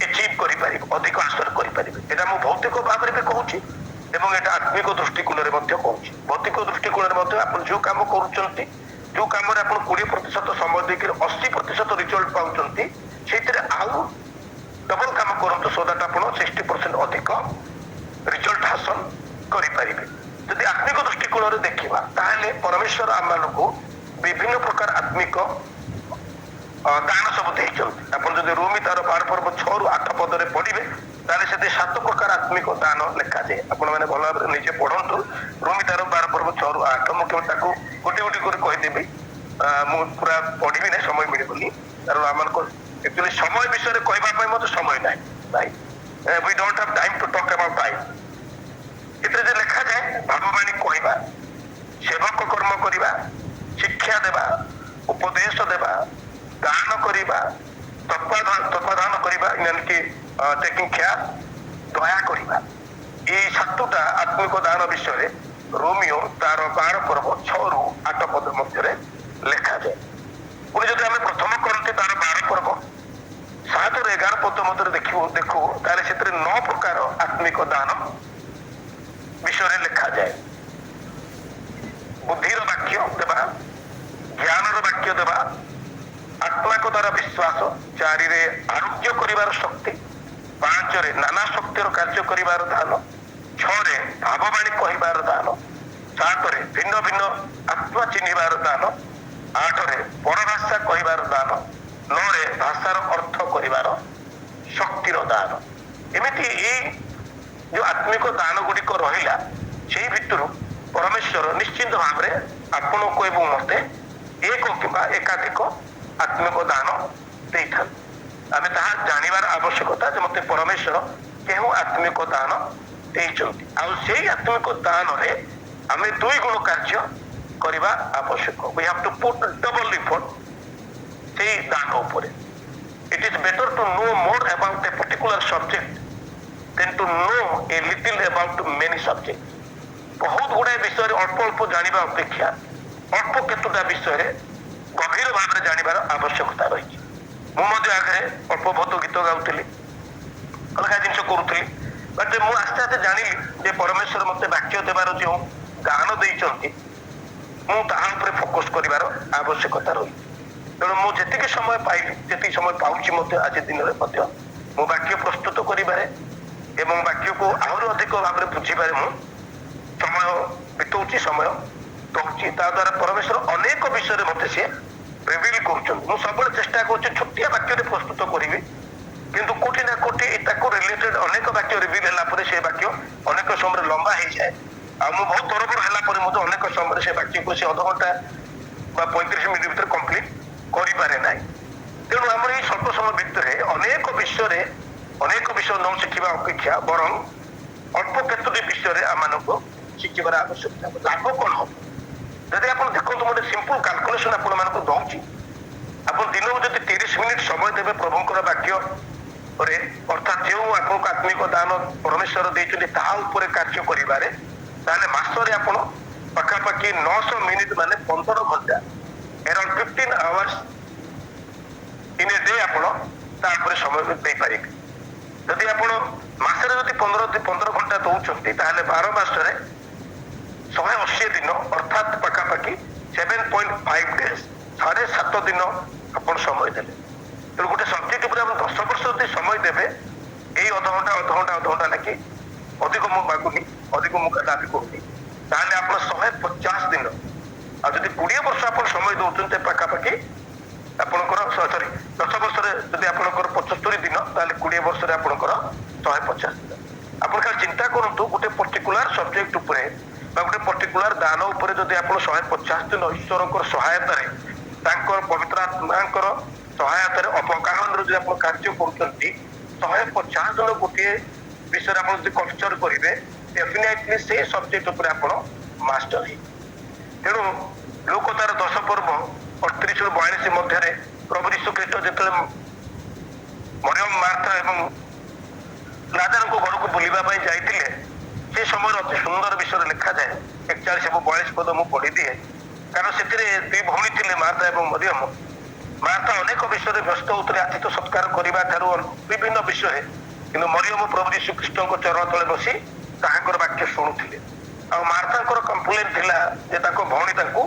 अचीव करि पारिबे अधिक हासिल करि पारिबे एटा मो भौतिक भाव रे कहूची एवं एटा आत्मिक दृष्टिकोण रे मध्य कहूची भौतिक दृष्टिकोण रे मध्य आपण जो काम करूचंती जो काम रे आपण 20% समय देकरी 80% रिजल्ट पाउचंती सेतिरे आउ डबल काम करंतु सो दैट आपण 60% अधिक रिजल्ट हासिल करि पारिबे यदि आत्मिक दृष्टिकोण रे देखिबा ताहले परमेश्वर आमानको विभिन्न प्रकार आत्मिक दान सब देइछन आपण जदि रोमी तार 12 पर्व 6 रु 8 पद रे पढिबे ताले सेते 7 प्रकार आत्मिक दान लेखा जाय आपण माने भलो भाबरे निजे पढंतु रोमी तार 12 पर्व 6 रु 8 मु केउ ताको गोटे गोटे कर कहि देबी मु पूरा पढिबी नै समय मिलिबनी कारण आमानको एक्चुअली समय विषय रे कहबा पय मते समय नै भाई we don't have time to talk about time इतरे जे लेखा जाय भाववाणी कहबा सेवक कर्म करिबा शिक्षा देबा उपदेश देबा दान करिबा तत्वाधान करिबा यानी कि टेकिंग केयर दया करिबा ए सातटा आत्मिक दान विषय रे रोमियो तार 12 पर्व 6 रु 8 पद मध्य रे लेखा जाय पुनी जदि हम प्रथम करते तार 12 पर्व 7 रु 11 पद मध्य रे देखो ताले क्षेत्र 9 प्रकार आत्मिक दान विषय रे लेखा जाय बुद्धिर वाक्य देबा ज्ञानर वाक्य देबा आत्मा को द्वारा विश्वास 4 रे आरोग्य करिवार शक्ति 5 रे नाना शक्तिर कार्य करिवार दान 6 रे भाववाणी कहिबार दान 7 रे भिन्न भिन्न आत्मा चिन्हिबार दान 8 रे परभाषा कहिबार दान 9 रे भाषार अर्थ करिवार शक्तिर दान एमिति ए जो आत्मिक दान गुडी को रहिला सेही भितरु परमेश्वर निश्चित भाव रे आपण को एवं मते एक किबा एकाधिक आत्मिक दान देइथान आमे ताहा जानिबार आवश्यकता जे मते परमेश्वर केहु आत्मिक दान ଦେଇଛନ୍ତି। ଆଉ ସେଇ ଆତ୍ମିକ ଦାନରେ ଆମେ 2 ଗୁଣ କାର୍ଯ୍ୟ କରିବା ଆବଶ୍ୟକ। we have to put double effort ସେଇ ଦାନ ଉପରେ। it is better to know more about a particular subject than to know a little about many subjects. ବହୁତ ଗୁଡାଏ ବିଷୟରେ ଅଳ୍ପ ଅଳ୍ପ ଜାଣିବା ଅପେକ୍ଷା ଅଳ୍ପ କେତୋଟା ବିଷୟରେ ଗଭୀର ଭାବରେ ଜାଣିବାର ଆବଶ୍ୟକତା ରହିଛି। ମୁଁ ମଧ୍ୟ ଆଗରେ ଅଳ୍ପ ବହୁତ ଗୀତ ଗାଉଥିଲି, ଅଲଗା ଜିନିଷ କରୁଥିଲି, ବଟ୍ ମୁଁ ଆସ୍ତେ ଆସ୍ତେ ଜାଣିଲି ଯେ ପରମେଶ୍ୱର ମୋତେ ବାକ୍ୟ ଦେବାର ଯେଉଁ ଗାନ ଦେଇଛନ୍ତି ମୁଁ ତାହା ଉପରେ ଫୋକସ କରିବାର ଆବଶ୍ୟକତା ରହିଛି। ତେଣୁ ମୁଁ ଯେତିକି ସମୟ ପାଇଲି, ଯେତିକି ସମୟ ପାଉଛି ମଧ୍ୟ ଆଜି ଦିନରେ ମଧ୍ୟ ମୁଁ ବାକ୍ୟ ପ୍ରସ୍ତୁତ କରିବାରେ ଏବଂ ବାକ୍ୟକୁ ଆହୁରି ଅଧିକ ଭାବରେ ବୁଝିବାରେ ମୁଁ ସମୟ ବିତଉଛି, ସମୟ ଦଉଛି। ତା ଦ୍ୱାରା ପରମେଶ୍ୱର ଅନେକ ବିଷୟରେ ମୋତେ ସିଏ ରିଭିଲ କରୁଛନ୍ତି। ମୁଁ ସବୁବେଳେ ଚେଷ୍ଟା କରୁଛି ଛୋଟିଆ ବାକ୍ୟରେ ପ୍ରସ୍ତୁତ କରିବି, କିନ୍ତୁ କୋଉଠି ନା କୋଉଠି ତାକୁ ରିଲେଟେଡ ଅନେକ ବାକ୍ୟ ରିଭିଲ ହେଲା ପରେ ସେ ବାକ୍ୟ ଅନେକ ସମୟରେ ଲମ୍ବା ହେଇଯାଏ। ଆଉ ମୁଁ ବହୁତ ତରବର ହେଲା ପରେ ମଧ୍ୟ ଅନେକ ସମୟରେ ସେ ବାକ୍ୟକୁ ସେ ଅଧଘଣ୍ଟା ବା 35 ମିନିଟ୍ ଭିତରେ କମ୍ପ୍ଲିଟ କରିପାରେ ନାହିଁ। ତେଣୁ ଆମର ଏଇ ସ୍ୱଳ୍ପ ସମୟ ଭିତରେ ଅନେକ ବିଷୟରେ ଅନେକ ବିଷୟ ନ ଶିଖିବା ଅପେକ୍ଷା ବରଂ ଅଳ୍ପ କେତୋଟି ବିଷୟରେ ଆମମାନଙ୍କୁ ଶିଖିବାର ଆବଶ୍ୟକତା। ଲାଭ କଣ ହବ? ଯଦି ଆପଣ ଦେଖନ୍ତୁ, ଗୋଟେ ସିମ୍ପଲ କାଲକୁଲେସନ ଆପଣମାନଙ୍କୁ ଦଉଛି। ଆପଣ ଦିନକୁ ଯଦି 30 ମିନିଟ୍ ସମୟ ଦେବେ ପ୍ରଭୁଙ୍କର ବାକ୍ୟରେ, ଅର୍ଥାତ୍ ଯେଉଁ ଆପଣଙ୍କୁ ଆତ୍ମିକ ଦାନ ପରମେଶ୍ୱର ଦେଇଛନ୍ତି ତାହା ଉପରେ କାର୍ଯ୍ୟ କରିବାରେ, ତାହେଲେ ମାସରେ ଆପଣ ପାଖାପାଖି 900 ମିନିଟ୍ ମାନେ 15 ଘଣ୍ଟା, around 15 hours in a day ଆପଣ ତା ଉପରେ ସମୟ ଦେଇପାରିବେ। ଯଦି ଆପଣ ମାସରେ ଯଦି 15 ଘଣ୍ଟା ଦଉଛନ୍ତି, ତାହେଲେ 12 ମାସରେ 180 ଦିନ, ଅର୍ଥାତ୍ ପାଖାପାଖି 7.5 days, 7.5 ଦିନ ଆପଣ ସମୟ ଦେଲେ। ତେଣୁ ଗୋଟେ ସବଜେକ୍ଟ ଉପରେ ଆପଣ 10 ବର୍ଷ ଯଦି ସମୟ ଦେବେ, ଏଇ ଅଧଘଣ୍ଟା ଲାଗି, ଅଧିକ ମୁଁ ମାଗୁନି, ଅଧିକ ମୁଁ ଦାବି କରୁନି, ତାହେଲେ ଆପଣ 150 ଦିନ, ଆଉ ଯଦି 20 ବର୍ଷ ଆପଣ ସମୟ ଦଉଛନ୍ତି ପାଖାପାଖି ଆପଣଙ୍କର 10 ବର୍ଷରେ ଯଦି ଆପଣଙ୍କର 75 ଦିନ, ତାହେଲେ 20 ବର୍ଷରେ ଆପଣଙ୍କର 150 ଦିନ। ଆପଣ ଖାଲି ଚିନ୍ତା କରନ୍ତୁ, ଗୋଟେ ପର୍ଟିକୁଲାର ସବଜେକ୍ଟ ଉପରେ ବା ଗୋଟେ ପର୍ଟିକୁଲାର ଦାନ ଉପରେ ଯଦି ଆପଣ 150 ଦିନ ଈଶ୍ୱରଙ୍କର ସହାୟତାରେ, ତାଙ୍କର ପବିତ୍ର ଆତ୍ମାଙ୍କର ସହାୟତାରେ ଅବଗାହନରେ ଯଦି ଆପଣ କାର୍ଯ୍ୟ କରୁଛନ୍ତି, 150 ଦିନ ଗୋଟିଏ ବିଷୟରେ ଆପଣ ଯଦି କଲଚର କରିବେ, ଡେଫିନେଟଲି ସେ ସବଜେକ୍ଟ ଉପରେ ଆପଣ ମାଷ୍ଟର ହେଇଯିବେ। ତେଣୁ ଲୋକ ତାର 10 ପର୍ବ 38 ରୁ 42 ମଧ୍ୟରେ ପ୍ରଭୁ ଯୀଶୁ ଖ୍ରୀଷ୍ଟ ଯେତେବେଳେ ମରିୟମ, ମାର୍ଥା ଏବଂ ଲାଜାରଙ୍କ ଘରକୁ ବୁଲିବା ପାଇଁ ଯାଇଥିଲେ, ସେ ସମୟରେ ଅତି ସୁନ୍ଦର ବିଷୟରେ ଲେଖାଯାଏ। 41 ଏବଂ 42 ପଦ ମୁଁ ପଢିଦିଏ, କାରଣ ସେଥିରେ 2 ଭଉଣୀ ଥିଲେ, ମାର୍ଥା ଏବଂ ମରିୟମ। ମାର୍ଥା ଅନେକ ବିଷୟରେ ବ୍ୟସ୍ତ ହଉଥିଲେ, ଆତିଥ୍ୟ ସତ୍କାର କରିବା ଠାରୁ ବିଭିନ୍ନ ବିଷୟରେ, କିନ୍ତୁ ମରିୟମ ପ୍ରଭୁ ଯୀଶୁ ଖ୍ରୀଷ୍ଟଙ୍କ ଚରଣ ତଳେ ବସି ତାହାଙ୍କର ବାକ୍ୟ ଶୁଣୁଥିଲେ। ଆଉ ମାର୍ଥାଙ୍କର କମ୍ପ୍ଲେନ ଥିଲା ଯେ ତାଙ୍କ ଭଉଣୀ ତାଙ୍କୁ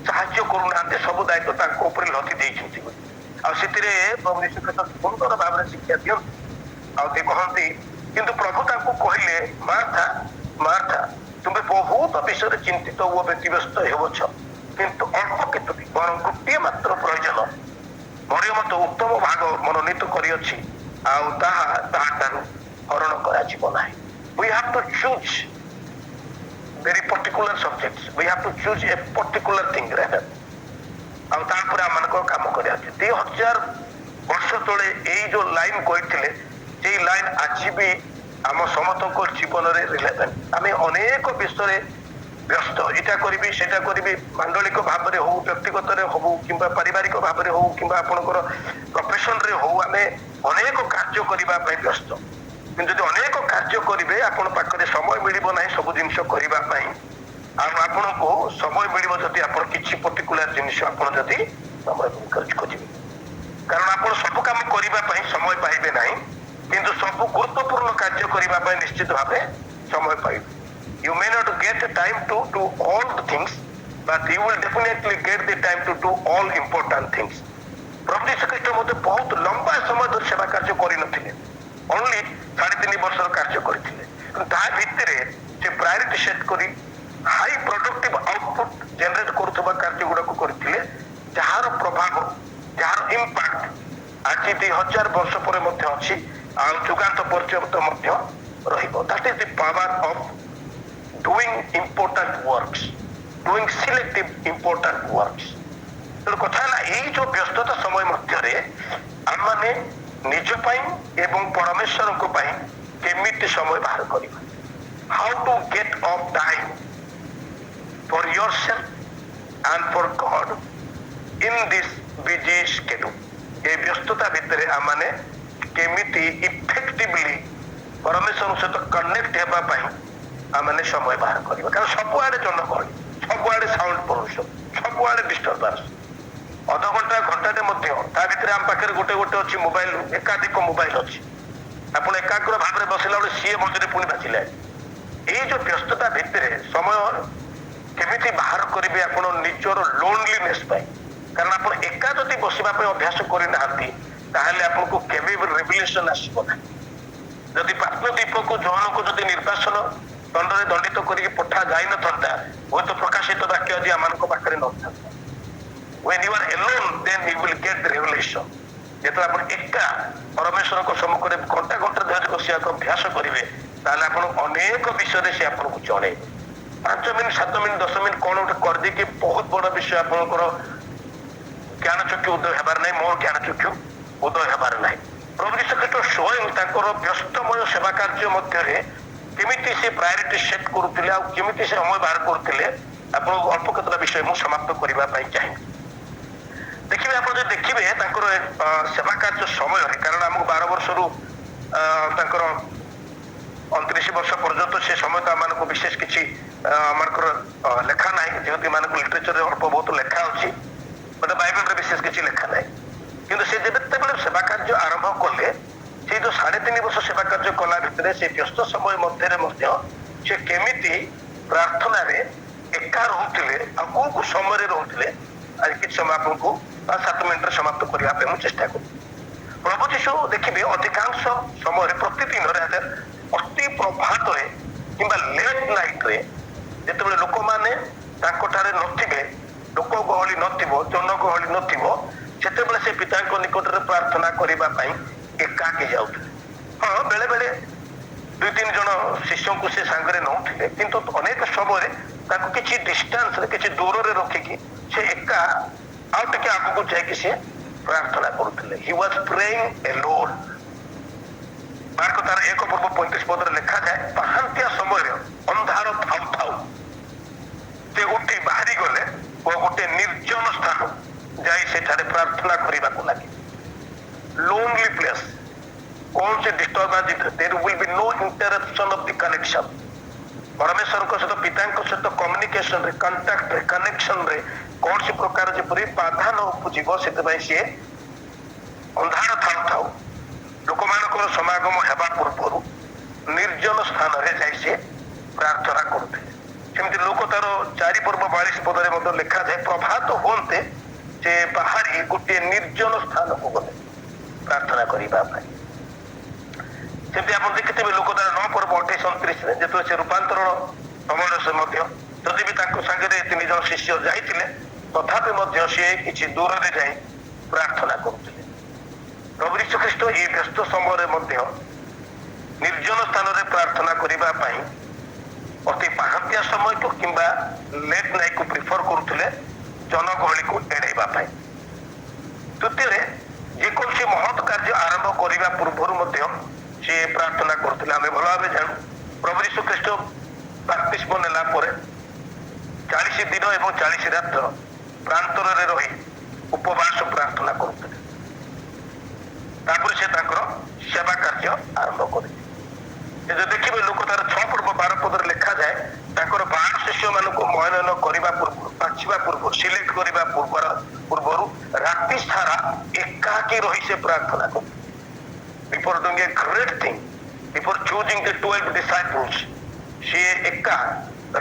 ସାହାଯ୍ୟ କରୁନାହାନ୍ତି, ସବୁ ଦାୟିତ୍ୱ ତାଙ୍କ ଉପରେ ଲଦି ଦେଇଛନ୍ତି ବୋଲି। ଆଉ ସେଥିରେ ପ୍ରଭୁ ଯୀଶୁ ଖ୍ରୀଷ୍ଟ ସୁନ୍ଦର ଭାବରେ ଶିକ୍ଷା ଦିଅନ୍ତି। ଆଉ ସେ କହନ୍ତି, କିନ୍ତୁ ପ୍ରଭୁ ତାଙ୍କୁ କହିଲେ, ମାର୍ଥା ମାର୍ଥା, ତୁମେ ବହୁତ ବିଷୟରେ ଚିନ୍ତିତ ଓ ବ୍ୟତିବ୍ୟସ୍ତ ହେଉଛ, କିନ୍ତୁ ଅଳ୍ପ କେତୋଟି, ବରଂ ଗୋଟିଏ ମାତ୍ର ପ୍ରୟୋଜନ। ମରିୟମ ତ ଉତ୍ତମ ଭାଗ ମନୋନୀତ କରିଅଛି, ଆଉ ତାହା ତାହାଠାରୁ ହରଣ କରାଯିବ ନାହିଁ। We have to choose very particular subjects. We have to choose a particular thing rather. ଆଉ ତାପରେ ଆମମାନଙ୍କର କାମ କରିବା ଅଛି। 2000 ବର୍ଷ ତଳେ ଏଇ ଯୋଉ ଲାଇନ କହିଥିଲେ, ସେଇ ଲାଇନ ଆଜି ବି ଆମ ସମସ୍ତଙ୍କ ଜୀବନରେ ରିଲେଭେଣ୍ଟ। ଆମେ ଅନେକ ବିଷୟରେ ବ୍ୟସ୍ତ, ଏଇଟା କରିବି ସେଇଟା କରିବି, ମାଣ୍ଡଳିକ ଭାବରେ ହଉ, ବ୍ୟକ୍ତିଗତରେ ହଉ, କିମ୍ବା ପାରିବାରିକ ଭାବରେ ହଉ, କିମ୍ବା ଆପଣଙ୍କର ପ୍ରଫେସନରେ ହଉ, ଆମେ ଅନେକ କାର୍ଯ୍ୟ କରିବା ପାଇଁ ବ୍ୟସ୍ତ। କିନ୍ତୁ ଯଦି ଅନେକ କାର୍ଯ୍ୟ କରିବେ, ଆପଣ ପାଖରେ ସମୟ ମିଳିବ ନାହିଁ ସବୁ ଜିନିଷ କରିବା ପାଇଁ। ଆଉ ଆପଣଙ୍କୁ ସମୟ ମିଳିବ ଯଦି ଆପଣ କିଛି ପର୍ଟିକୁଲାର ଜିନିଷ ଆପଣ ଯଦି ସମୟ ଖୋଜିବେ, କାରଣ ଆପଣ ସବୁ କାମ କରିବା ପାଇଁ ସମୟ ପାଇବେ ନାହିଁ, କିନ୍ତୁ ସବୁ ଗୁରୁତ୍ୱପୂର୍ଣ୍ଣ କାର୍ଯ୍ୟ କରିବା ପାଇଁ ନିଶ୍ଚିତ ଭାବେ ସମୟ ପାଇବେ। You may not get time to do all the things, but you will definitely get the time to do all important things. ପ୍ରଭୁ ଯୀଶୁ ଖ୍ରୀଷ୍ଟ ମଧ୍ୟ ବହୁତ ଲମ୍ବା ସମୟ ଧରି ସେବା କାର୍ଯ୍ୟ କରିନଥିଲେ, ଓନ୍ଲି 3.5 ବର୍ଷର କାର୍ଯ୍ୟ କରିଥିଲେ। ତା ଭିତରେ ସେ ପ୍ରାୟୋରିଟି ସେଟ୍ କରି ହାଇ ପ୍ରଡକ୍ଟିଭ ଆଉଟପୁଟ୍ ଜେନେରେଟ୍ କରୁଥିବା କାର୍ଯ୍ୟ ଗୁଡାକୁ କରିଥିଲେ, ଯାହାର ପ୍ରଭାବ, ଯାହାର ଇମ୍ପାକ୍ଟ ଆଜି 2000 ବର୍ଷ ପରେ ମଧ୍ୟ ଅଛି, ଆଉ ଯୁଗାନ୍ତ ପର୍ଯ୍ୟନ୍ତ ମଧ୍ୟ ରହିବ। That is the power of doing important works, doing selective important works. ତେଣୁ କଥା ହେଲା, ଏଇ ଯୋଉ ବ୍ୟସ୍ତତା ସମୟ ମଧ୍ୟରେ ଆମମାନେ ନିଜ ପାଇଁ ଏବଂ ପରମେଶ୍ୱରଙ୍କ ପାଇଁ କେମିତି ସମୟ ବାହାର କରିବା। how to get off time for yourself and for God in this busy schedule. এই ব্যস্ততা ভিতরে আমনে কেমিতি ইফেক্টিভলি পরমেশ্বর সହିତ কନେক্ଟ ହେବା ପାଇଁ ଆମମାନେ ସମୟ ବାହାର କରିବା କାରଣ ସବୁଆଡେ ଜନଗହଳି, ସବୁଆଡେ ସାଉଣ୍ଡ ପଲ୍ୟୁସନ, ସବୁଆଡେ ଡିଷ୍ଟର୍ବାନ୍ସ। ଅଧଘଣ୍ଟା ଘଣ୍ଟାଟେ ମଧ୍ୟ ତା ଭିତରେ ଆମ ପାଖରେ ଗୋଟେ ଗୋଟେ ଅଛି ମୋବାଇଲ, ଏକାଧିକ ମୋବାଇଲ ଅଛି। ଆପଣ ଏକାଗ୍ର ଭାବରେ ବସିଲା ବେଳେ ସିଏ ମଝିରେ ପୁଣି ବାଜିଲାଣି। ଏଇ ଯୋଉ ବ୍ୟସ୍ତତା ଭିତରେ ସମୟ କେମିତି ବାହାର କରିବେ ଆପଣ ନିଜର ଲୋନଲିନେସ୍ ପାଇଁ? କାରଣ ଆପଣ ଏକା ଯଦି ବସିବା ପାଇଁ ଅଭ୍ୟାସ କରିନାହାନ୍ତି ତାହେଲେ ଆପଣଙ୍କୁ କେବେ ବି ରେଭଲ୍ୟୁସନ ଆସିବ ନାହିଁ। ଯଦି ପାତ୍ରଦୀପକୁ ଜଣକୁ ଯଦି ନିର୍ବାସନ ଦଣ୍ଡରେ ଦଣ୍ଡିତ କରିକି ପଠା ଯାଇନଥାନ୍ତା ହୁଏତ ପ୍ରକାଶିତ ବାକ୍ୟ ଆଜି ଆମମାନଙ୍କ ପାଖରେ ନଥାନ୍ତା। When you are alone, then you will get the revelation. ଯେତେବେଳେ ଆପଣ ଏକା ପରମେଶ୍ୱରଙ୍କ ସମ୍ମୁଖରେ ଘଣ୍ଟା ଘଣ୍ଟା ଧରି ବସିବାକୁ ଅଭ୍ୟାସ କରିବେ ତାହେଲେ ଆପଣ ଅନେକ ବିଷୟରେ ସେ ଆପଣଙ୍କୁ ଜଣେଇବେ। 5 ମିନିଟ୍ 7 ମିନିଟ୍ 10 ମିନିଟ୍ କଣ ଗୋଟେ କରିଦେଇକି ବହୁତ ବଡ ବିଷୟ ଆପଣଙ୍କର ଜ୍ଞାନ ଚକ୍ଷୁ ଉଦୟ ହେବାର ନାହିଁ, ମୋର ଜ୍ଞାନ ଚକ୍ଷୁ ଉଦୟ ହେବାର ନାହିଁ। ପ୍ରଭୁ ଯୀଶୁ ଖ୍ରୀଷ୍ଟ ସ୍ୱୟଂ ତାଙ୍କର ବ୍ୟସ୍ତମୟ ସେବା କାର୍ଯ୍ୟ ମଧ୍ୟରେ କେମିତି ସେ ପ୍ରାୟୋରିଟି ସେଟ୍ କରୁଥିଲେ ଆଉ କେମିତି ସେ ସମୟ ବାହାର କରୁଥିଲେ ଆପଣଙ୍କୁ ଅଳ୍ପ କେତେଟା ବିଷୟ ମୁଁ ସମାପ୍ତ କରିବା ପାଇଁ ଚାହିଁବି। ଦେଖିବେ ଆପଣ ଯଦି ଦେଖିବେ ତାଙ୍କର ସେବା କାର୍ଯ୍ୟ ସମୟରେ, କାରଣ ଆମକୁ 12 ବର୍ଷରୁ ତାଙ୍କର 29 ବର୍ଷ ପର୍ଯ୍ୟନ୍ତ ସେ ସମୟ ତ ଆମମାନଙ୍କୁ ବିଶେଷ କିଛି ଆମଙ୍କର ଲେଖା ନାହିଁ, ଯେହେତୁ ଏମାନଙ୍କୁ ଲିଟରେଚରରେ ଅଳ୍ପ ବହୁତ ଲେଖା ଅଛି, ବଟ୍ ବାଇବେଲରେ ବିଶେଷ କିଛି ଲେଖା ନାହିଁ। କିନ୍ତୁ ସେ ଯେତେବେଳେ ସେବା କାର୍ଯ୍ୟ ଆରମ୍ଭ କଲେ ସେଇ ଯୋଉ 3.5 ବର୍ଷ ସେବା କାର୍ଯ୍ୟ କଲା ଭିତରେ ସେ ବ୍ୟସ୍ତ ସମୟ ମଧ୍ୟରେ ମଧ୍ୟ ସେ କେମିତି ପ୍ରାର୍ଥନାରେ ଏକା ରହୁଥିଲେ ଆଉ କୋଉ କୋଉ ସମୟରେ ରହୁଥିଲେ ଆଜି କିଛି ସମୟ ଆପଣଙ୍କୁ 7 ମିନିଟରେ ସମାପ୍ତ କରିବା ପାଇଁ ମୁଁ ଚେଷ୍ଟା କରୁଛି। ପ୍ରଭୁ ଯୀଶୁ ଦେଖିବେ ଅଧିକାଂଶ ସମୟରେ ପ୍ରତିଦିନରେ ଅତି ପ୍ରଭାତରେ କିମ୍ବା ଲେଟ୍ ନାଇଟରେ ଯେତେବେଳେ ଲୋକମାନେ ତାଙ୍କଠାରେ ନଥିବେ, ଲୋକ ଗହଳି ନଥିବ, ଜନଗହଳି ନଥିବ, ସେତେବେଳେ ସେ ପିତାଙ୍କ ନିକଟରେ ପ୍ରାର୍ଥନା କରିବା ପାଇଁ ଏକାକି ଯାଉଥିଲେ। ହଁ, ବେଳେ ବେଳେ 2-3 ଜଣ ଶିଷ୍ୟଙ୍କୁ ସେ ସାଙ୍ଗରେ ନଉଥିଲେ, କିନ୍ତୁ ଅନେକ ସମୟରେ ତାଙ୍କୁ କିଛି ଡିଷ୍ଟାନ୍ସରେ କିଛି ଦୂରରେ ରଖିକି ସେ ଏକା ଆଉ ଟିକେ ଆଗକୁ ଯାଇକି ସେ ପ୍ରାର୍ଥନା କରୁଥିଲେ। ହି ୱାଜ ପ୍ରେଇଂ ଏଲୋନ୍। ମାର୍କ ତାର 1:35 ଲେଖାଯାଏ, ପାହାନ୍ତିଆ ସମୟରେ ଅନ୍ଧାର ଥାଉ ଥାଉ ସେ ଉଠି ବାହାରି ଗଲେ ଓ ଗୋଟେ ନିର୍ଜନ ସ୍ଥାନ ଯାଇ ସେଠାରେ ପ୍ରାର୍ଥନା କରିବାକୁ ଲାଗେ। ଲୋନଲି ପ୍ଲେସ୍, କୌଣସି disturbance, there will be no interruption of the connection. ପରମେଶ୍ୱରଙ୍କ ସହିତ ପିତାଙ୍କ ସହିତ କମ୍ୟୁନିକେସନରେ, କଣ୍ଟାକ୍ଟରେ, କନେକ୍ସନରେ କୌଣସି ପ୍ରକାର ଯେପରି ବାଧା ନ ଉପୁଜିବ ସେଥିପାଇଁ ସିଏ ଅନ୍ଧାର ଥାଉ ଥାଉ ଲୋକମାନଙ୍କର ସମାଗମ ହେବା ପୂର୍ବରୁ ନିର୍ଜନ ସ୍ଥାନରେ ଯାଇ ସେ ପ୍ରାର୍ଥନା କରୁଥିଲେ। ସେମିତି ଲୋକ ତାର 4:42 ମଧ୍ୟ ଲେଖାଯାଏ, ପ୍ରଭାତ ହୁଅନ୍ତେ ସେ ବାହାରି ଗୋଟିଏ ନିର୍ଜନ ସ୍ଥାନକୁ ଗଲେ ପ୍ରାର୍ଥନା କରିବା ପାଇଁ। ସେମିତି ଆପଣ ଦେଖିଥିବେ ଲୋକ ତାର 9:28-29 ଯେତେବେଳେ ସେ ରୂପାନ୍ତରଣ ସମୟରେ ସେ ମଧ୍ୟ ଯଦି ବି ତାଙ୍କ ସାଙ୍ଗରେ 3 ଜଣ ଶିଷ୍ୟ ଯାଇଥିଲେ ତଥାପି ମଧ୍ୟ ସିଏ କିଛି ଦୂରରେ ଯାଇ ପ୍ରାର୍ଥନା କରୁଥିଲେ। ପ୍ରଭୁ ଯୀଶୁ ଖ୍ରୀଷ୍ଟ ଏହି ବ୍ୟସ୍ତ ସମୟରେ ମଧ୍ୟ ନିର୍ଜନ ସ୍ଥାନରେ ପ୍ରାର୍ଥନା କରିବା ପାଇଁ ଅତି ପାହାନ୍ତିଆ ସମୟକୁ କିମ୍ବା ଲେଟ୍ ନାଇଟକୁ ପ୍ରିଫର କରୁଥିଲେ ଜନଗହଳିକୁ ଏଡ଼େଇବା ପାଇଁ। ତୃତୀୟରେ ଯେକୌଣସି ମହତ୍ କାର୍ଯ୍ୟ ଆରମ୍ଭ କରିବା ପୂର୍ବରୁ ମଧ୍ୟ ସେ ପ୍ରାର୍ଥନା କରୁଥିଲେ। ଆମେ ଭଲ ଭାବେ ଜାଣୁ ପ୍ରଭୁ ଯୀଶୁ ଖ୍ରୀଷ୍ଟ ବାପ୍ତିସ୍ମ ନେଲା ପରେ 40 ଦିନ ଏବଂ 40 ରାତ୍ର ପ୍ରାନ୍ତରରେ ରହି ଉପବାସ ପ୍ରାର୍ଥନା କରୁଥିଲେ। ତାପରେ ସେ ତାଙ୍କର ସେବା କାର୍ଯ୍ୟ ଆରମ୍ଭ କରିଥିଲେ। ଯଦି ଦେଖିବେ ଲୋକ ତାର 6:12 ଲେଖାଯାଏ, ତାଙ୍କର 12 ଶିଷ୍ୟମାନଙ୍କୁ ମନୋନୟନ କରିବା ପୂର୍ବରୁ, ବାଛିବା ପୂର୍ବରୁ, ସିଲେକ୍ଟ କରିବା ପୂର୍ବରୁ ରାତି ସାରା ଏକାକୀ ରହି ସେ ପ୍ରାର୍ଥନା କରୁଥିଲେ। Before doing a great thing, before choosing the 12 disciples, ସିଏ ଏକା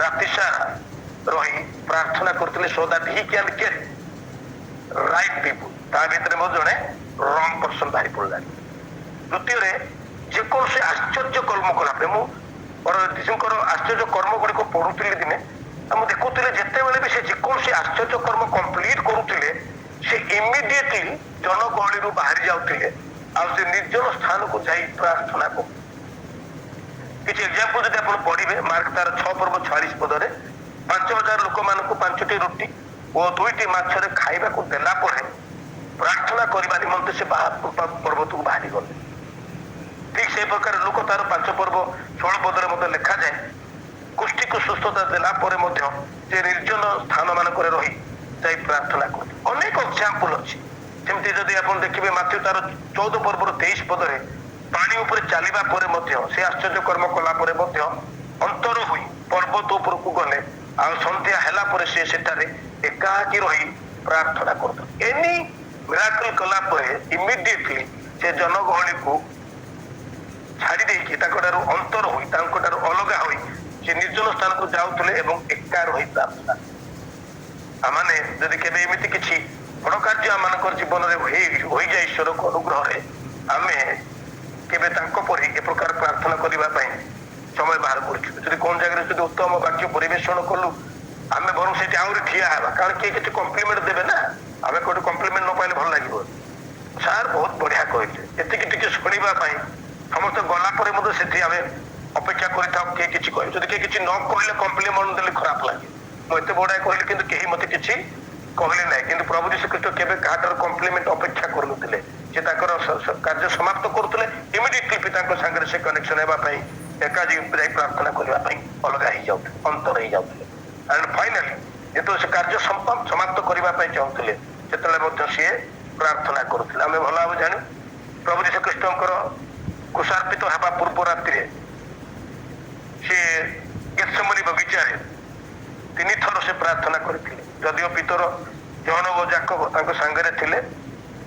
ରାତି ସାରା ରହି ପ୍ରାର୍ଥନା କରୁଥିଲେ so that he can get right people। ତା ଭିତରେ ମଧ୍ୟ ଜଣେ ରଙ୍ଗ ପର୍ସନ ବାହାରି ପଡ଼ିଲାଣି। ତୃତୀୟରେ ଯେକୌଣସି ଆଶ୍ଚର୍ଯ୍ୟ କର୍ମ କଲା ପରେ, ମୁଁ ଯୀଶୁଙ୍କର ଆଶ୍ଚର୍ଯ୍ୟ କର୍ମ ଗୁଡ଼ିକ ପଢୁଥିଲି ଦିନେ, ଆଉ ମୁଁ ଦେଖୁଥିଲି ଯେତେବେଳେ ବି ସେ ଯେକୌଣସି ଆଶ୍ଚର୍ଯ୍ୟ କର୍ମ କମ୍ପ୍ଲିଟ କରୁଥିଲେ ସେ ଇମିଡିଏଟଲି ଜନଗହଳିରୁ ବାହାରି ଯାଉଥିଲେ ଆଉ ସେ ନିର୍ଜନ ସ୍ଥାନକୁ ଯାଇ ପ୍ରାର୍ଥନା କରୁଥିଲେ। କିଛି ଏକ୍ସାମ୍ପଲ ଯଦି ଆପଣ ପଢିବେ, ମାର୍କ ତାର 6:40 5,000 ଲୋକମାନଙ୍କୁ 5ଟି ରୁଟି ଓ 2ଟି ମାଛରେ ଖାଇବାକୁ ଦେଲା ପରେ ପ୍ରାର୍ଥନା କରିବା ନିମନ୍ତେ ସେ ପର୍ବତକୁ ବାହାରି ଗଲେ। ଠିକ ସେଇ ପ୍ରକାର ଲୋକ ତାର 5:16 ମଧ୍ୟ ଲେଖାଯାଏ, ସୁସ୍ଥତା ଦେଲା ପରେ ମଧ୍ୟ ସେ ନିର୍ଜନ ସ୍ଥାନ ମାନଙ୍କରେ ରହି ଯାଇ ପ୍ରାର୍ଥନା କରୁଥିଲେ। ଅନେକ ଏକ୍ସାମ୍ପଲ ଅଛି। ଯେମିତି ଯଦି ଆପଣ ଦେଖିବେ ମାଥ୍ୟୁ ତାର 14 ପର୍ବର 23 ପଦରେ ପାଣି ଉପରେ ଚାଲିବା ପରେ ମଧ୍ୟ ସେ ଆଶ୍ଚର୍ଯ୍ୟ କର୍ମ କଲା ପରେ ମଧ୍ୟ ଅନ୍ତର ହୋଇ ପର୍ବତ ଉପରକୁ ଗଲେ ଆଉ ସନ୍ଧ୍ୟା ହେଲା ପରେ ସେ ସେଠାରେ ଏକାକୀ ରହି ପ୍ରାର୍ଥନା କରୁଥିଲେ। ଏନି ମିରାକଲ କଲା ପରେ ଇମିଡିଏଟଲି ସେ ଜନଗହଳିକୁ ଛାଡ଼ି ଦେଇକି ତାଙ୍କଠାରୁ ଅନ୍ତର ହୋଇ ତାଙ୍କଠାରୁ ଅଲଗା ହୋଇ ସେ ନିର୍ଜନ ସ୍ଥାନକୁ ଯାଉଥିଲେ ଏବଂ ଏକା ରହି ପ୍ରାର୍ଥନା। ଆମମାନେ ଯଦି କେବେ ଏମିତି କିଛି ବଡ଼ କାର୍ଯ୍ୟ ଆମମାନଙ୍କର ଜୀବନରେ ହୋଇଯାଏ ଈଶ୍ୱରଙ୍କ ଅନୁଗ୍ରହରେ ଆମେ କେବେ ତାଙ୍କ ପରି ଏ ପ୍ରକାର ପ୍ରାର୍ଥନା କରିବା ପାଇଁ ସମୟ ବାହାର କରୁଛୁ। ଯଦି କୌଣ ଜାଗାରେ ଯଦି ଉତ୍ତମ ବାକ୍ୟ ପରିବେଷଣ କଲୁ ଆମେ ବରଂ ସେଠି ଆହୁରି ଠିଆ ହେବା, କାରଣ କିଏ କିଛି କମ୍ପ୍ଲିମେଣ୍ଟ ଦେବେ ନା, ଆମେ କୋଉଠି କମ୍ପ୍ଲିମେଣ୍ଟ ନ ପାଇଲେ ଭଲ ଲାଗିବ। ସାର୍ ବହୁତ ବଢିଆ କହିଲେ, ଏତିକି ଟିକେ ଶୁଣିବା ପାଇଁ ସମସ୍ତେ ଗଲା ପରେ ମଧ୍ୟ ସେଠି ଆମେ ଅପେକ୍ଷା କରିଥାଉ କିଏ କିଛି କହିବେ। ଯଦି କିଏ କିଛି ନ କହିଲେ କମ୍ପ୍ଲିମେଣ୍ଟ ଦେଲେ ଖରାପ ଲାଗେ। ମୁଁ ଏତେ ବଢିଆ କହିଲି କିନ୍ତୁ କେହି ମତେ କିଛି କହିଲେ ନାହିଁ, କିନ୍ତୁ ପ୍ରଭୁ ଯୀଶୁଖ୍ରୀଷ୍ଟ କେବେ କାହାଠାରୁ କମ୍ପ୍ଲିମେଣ୍ଟ ଅପେକ୍ଷା କରୁନଥିଲେ। ସେ ତାଙ୍କର କାର୍ଯ୍ୟ ସମାପ୍ତ କରୁଥିଲେ, ଇମିଡିଏଟଲି ପିତାଙ୍କ ସାଙ୍ଗରେ ସେ କନେକ୍ସନ ହେବା ପାଇଁ ଏକାଜି ଯାଇ ପ୍ରାର୍ଥନା କରିବା ପାଇଁ ଅଲଗା ହେଇଯାଉଥିଲେ, ଅନ୍ତର ହେଇଯାଉଥିଲେ। ଆଣ୍ଡ ଫାଇନାଲି ଯେତେବେଳେ ସେ କାର୍ଯ୍ୟ ସମାପ୍ତ କରିବା ପାଇଁ ଚାହୁଁଥିଲେ ସେତେବେଳେ ମଧ୍ୟ ସିଏ ପ୍ରାର୍ଥନା କରୁଥିଲେ। ଆମେ ଭଲ ଭାବେ ଜାଣୁ ପ୍ରଭୁ ଯୀଶୁଖ୍ରୀଷ୍ଟଙ୍କର କୁଶାର୍ପିତ ହେବା ପୂର୍ବ ରାତିରେ ସେ ଗେତ୍ସେମନୀ ବଗିଚାରେ 3 ଥର ସେ ପ୍ରାର୍ଥନା କରିଥିଲେ। ଯଦିଓ ପିତର ଜହନ ଓ ଯାକବ ତାଙ୍କ ସାଙ୍ଗରେ ଥିଲେ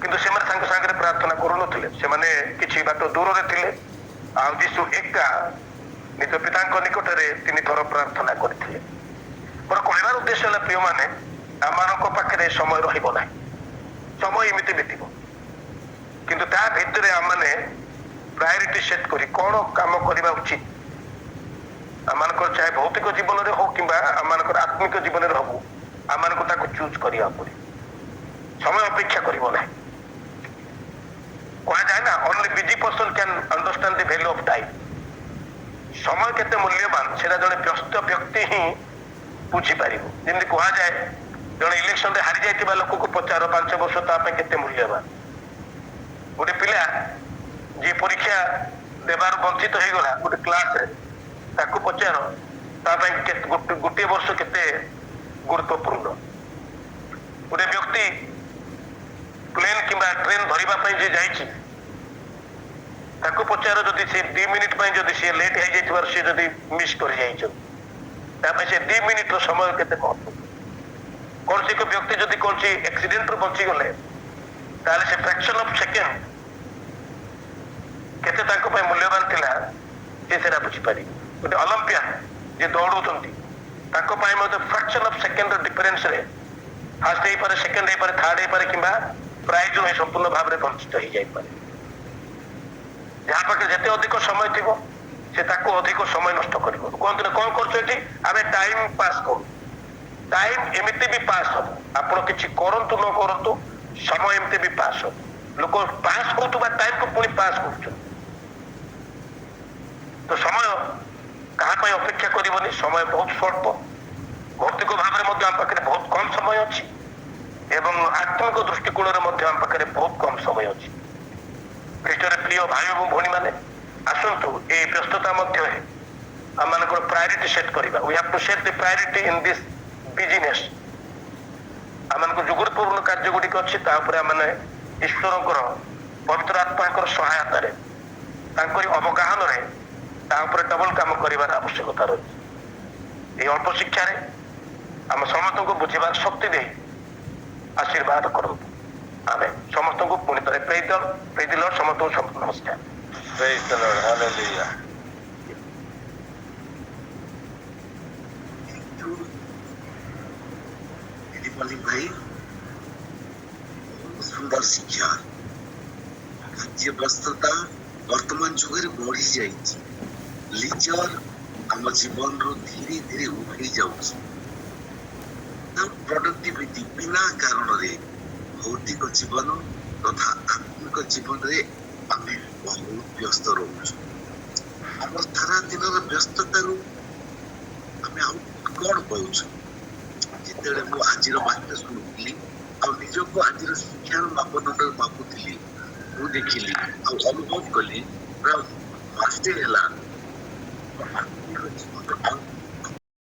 କିନ୍ତୁ ସେମାନେ ତାଙ୍କ ସାଙ୍ଗରେ ପ୍ରାର୍ଥନା କରୁନଥିଲେ, ସେମାନେ କିଛି ବାଟ ଦୂରରେ ଥିଲେ। ଆଉ ଯୀଶୁ ଏକା ନିଜ ପିତାଙ୍କ ନିକଟରେ 3 ଥର ପ୍ରାର୍ଥନା କରିଥିଲେ। ମୋର କହିବାର ଉଦ୍ଦେଶ୍ୟ ହେଲା ପ୍ରିୟମାନେ, ଆମମାନଙ୍କ ପାଖରେ ସମୟ ରହିବ ନାହିଁ, ସମୟ ଏମିତି ବିତିବ, କିନ୍ତୁ ତା ଭିତରେ ଆମମାନେ ପ୍ରାୟୋରିଟି ସେଟ୍ କରି କଣ କାମ କରିବା ଉଚିତ, ଆମମାନଙ୍କର ଚାहे ଭୌତିକ ଜୀବନରେ ହଉ କିମ୍ବା ଆମମାନଙ୍କର ଆତ୍ମିକ ଜୀବନରେ ହଉ, ଆମମାନଙ୍କୁ ତାକୁ ଚୁଜ୍ କରିବାକୁ ପଡେ। ସମୟ ଅପେକ୍ଷା କରିବ ନାହିଁ। କୁହାଯାଏ ନା only busy person can understand the value of time। ସମୟ କେତେ ମୂଲ୍ୟବାନ ସେଟା ଜଣେ ବ୍ୟସ୍ତ ବ୍ୟକ୍ତି ହିଁ ବୁଝିପାରିବ। ଯେମିତି କୁହାଯାଏ ଜଣେ ଇଲେକ୍ସନରେ ହାରି ଯାଇଥିବା ଲୋକକୁ ପଚାର 5 ବର୍ଷ ତା ପାଇଁ କେତେ ମୂଲ୍ୟବାନ। ଗୋଟେ ପିଲା ଯିଏ ପରୀକ୍ଷା ଦେବାର ବଞ୍ଚିତ ହେଇଗଲା ଗୋଟେ କ୍ଲାସରେ, ତାକୁ ପଚାର ତା ପାଇଁ ଗୋଟିଏ ବର୍ଷ କେତେ ଗୁରୁତ୍ୱପୂର୍ଣ୍ଣ। ଗୋଟେ ବ୍ୟକ୍ତି ପ୍ଲେନ୍ କିମ୍ବା ଟ୍ରେନ ଧରିବା ପାଇଁ ଯେ ଯାଇଛି ତାକୁ ପଚାର ଯଦି ସେ 2 ମିନିଟ୍ ପାଇଁ ଯଦି ସେ ଲେଟ୍ ହେଇଯାଇଥିବାର ସେ ଯଦି ମିସ୍ କରିଯାଇଛନ୍ତି ତା ପାଇଁ ସେ 2 ମିନିଟ୍ର ସମୟ କେତେ କମ୍। କୌଣସି ଏକ ବ୍ୟକ୍ତି ଯଦି କୌଣସି ଆକ୍ସିଡେଣ୍ଟରୁ ବଞ୍ଚିଗଲେ ତାହେଲେ ସେ ଫ୍ରାକ୍ସନ୍ ଅଫ୍ ସେକେଣ୍ଡ କେତେ ତାଙ୍କ ପାଇଁ ମୂଲ୍ୟବାନ ଥିଲା ସେ ସେଟା ବୁଝିପାରିବେ। ଗୋଟେ ଅଲମ୍ପିଆନ ଯେ ଦୌଡୁଛନ୍ତି ତାଙ୍କ ପାଇଁ ମଧ୍ୟ ଫ୍ରାକ୍ସନ୍ ଅଫ୍ ସେକେଣ୍ଡର ଡିଫରେନ୍ସରେ ଫାର୍ଷ୍ଟ ହେଇପାରେ, ସେକେଣ୍ଡ ହେଇପାରେ, ଥାର୍ଡ ହେଇପାରେ କିମ୍ବା ପ୍ରାଇଜ ହିଁ ସମ୍ପୂର୍ଣ୍ଣ ଭାବରେ ବଞ୍ଚିତ ହେଇଯାଇପାରେ। ଯାହା ପାଖରେ ଯେତେ ଅଧିକ ସମୟ ଥିବ ସେ ତାକୁ ଅଧିକ ସମୟ ନଷ୍ଟ କରିବ। କୁହନ୍ତୁ ନା କଣ କରୁଛୁ ଏଠି, ଆମେ ଟାଇମ ପାସ୍ କରୁ। ଟାଇମ ଏମିତି ବି ପାସ୍ ହବ, ଆପଣ କିଛି କରନ୍ତୁ ନ କରନ୍ତୁ ସମୟ ଏମିତି ବି ପାସ୍ ହବ। ଲୋକ ପାସ୍ କରୁଥିବା ଟାଇମକୁ ପୁଣି ପାସ୍ କରୁଛନ୍ତି। ତ ସମୟ କାହା ପାଇଁ ଅପେକ୍ଷା କରିବନି, ସମୟ ବହୁତ ସ୍ୱଳ୍ପ। ଭୌତିକ ଭାବରେ ମଧ୍ୟ ଆମ ପାଖରେ ବହୁତ କମ୍ ସମୟ ଅଛି ଏବଂ ଆତ୍ମିକ ଦୃଷ୍ଟିକୋଣରେ ମଧ୍ୟ ଆମ ପାଖରେ ବହୁତ କମ୍ ସମୟ ଅଛି। ଖ୍ରୀଷ୍ଟରେ ପ୍ରିୟ ଭାଇ ଏବଂ ଭଉଣୀ ମାନେ, ଆସନ୍ତୁ এই ବ୍ୟସ୍ତତା ମଧ୍ୟରେ ଆମମାନଙ୍କର ପ୍ରାୟୋରିଟି ସେଟ୍ କରିବା। we have to set the priority in this business। ଆମମାନଙ୍କୁ ଯୋଉ ଗୁରୁତ୍ୱପୂର୍ଣ୍ଣ କାର୍ଯ୍ୟ ଗୁଡ଼ିକ ଅଛି ତା ଉପରେ ଆମମାନେ ଈଶ୍ୱରଙ୍କର ପବିତ୍ର ଆତ୍ମାଙ୍କର ସହାୟତାରେ ତାଙ୍କରି ଅବଗାହନରେ ତା ଉପରେ ଡବଲ କାମ କରିବାର ଆବଶ୍ୟକତା ରହିଛି। এই ଅଳ୍ପ ଶିକ୍ଷାରେ ଆମ ସମସ୍ତଙ୍କୁ ବୁଝିବାର ଶକ୍ତି ଦେଇ ଆଶୀର୍ବାଦ କରନ୍ତୁ। ଆମେ ସମସ୍ତଙ୍କୁ ପୁଣି ଥରେ ପ୍ରେଜ ଦି ଲର୍ଡ, ସମସ୍ତଙ୍କୁ ନମସ୍କାର। Praise the Lord. Hallelujah. भाई सुंदर शिक्षा କାର୍ଯ୍ୟ ବ୍ୟସ୍ତତା ବର୍ତ୍ତମାନ ଯୁଗରେ ବଢି ଯାଇଛି। ଲିଜର ଆମ ଜୀବନରୁ ଧୀରେ ଧୀରେ ଉଭେଇ ଯାଉଛି। ପ୍ରଡକ୍ଟିଭିଟି ବିନା କାରଣରେ ଭୌତିକ ଜୀବନ ତଥା ଆତ୍ମିକ ଜୀବନରେ ଆମେ ବହୁତ ବ୍ୟସ୍ତ ରହୁଛୁ। ଆମର ସାରା ଦିନର ବ୍ୟସ୍ତତାରୁ ଆମେ ଆଉ କଣ ପାଉଛୁ? ଯେତେବେଳେ ମୁଁ ଆଜିର ବାକ୍ୟ ଶୁଣୁଥିଲି ଆଉ ନିଜକୁ ଆଜିର ଶିକ୍ଷାର ମାପଦଣ୍ଡରେ ମାପୁଥିଲି, ମୁଁ ଦେଖିଲି ଆଉ ଅନୁଭବ କଲି ପ୍ରାୟ ମାସେ ହେଲା ଆତ୍ମିକ ଜୀବନ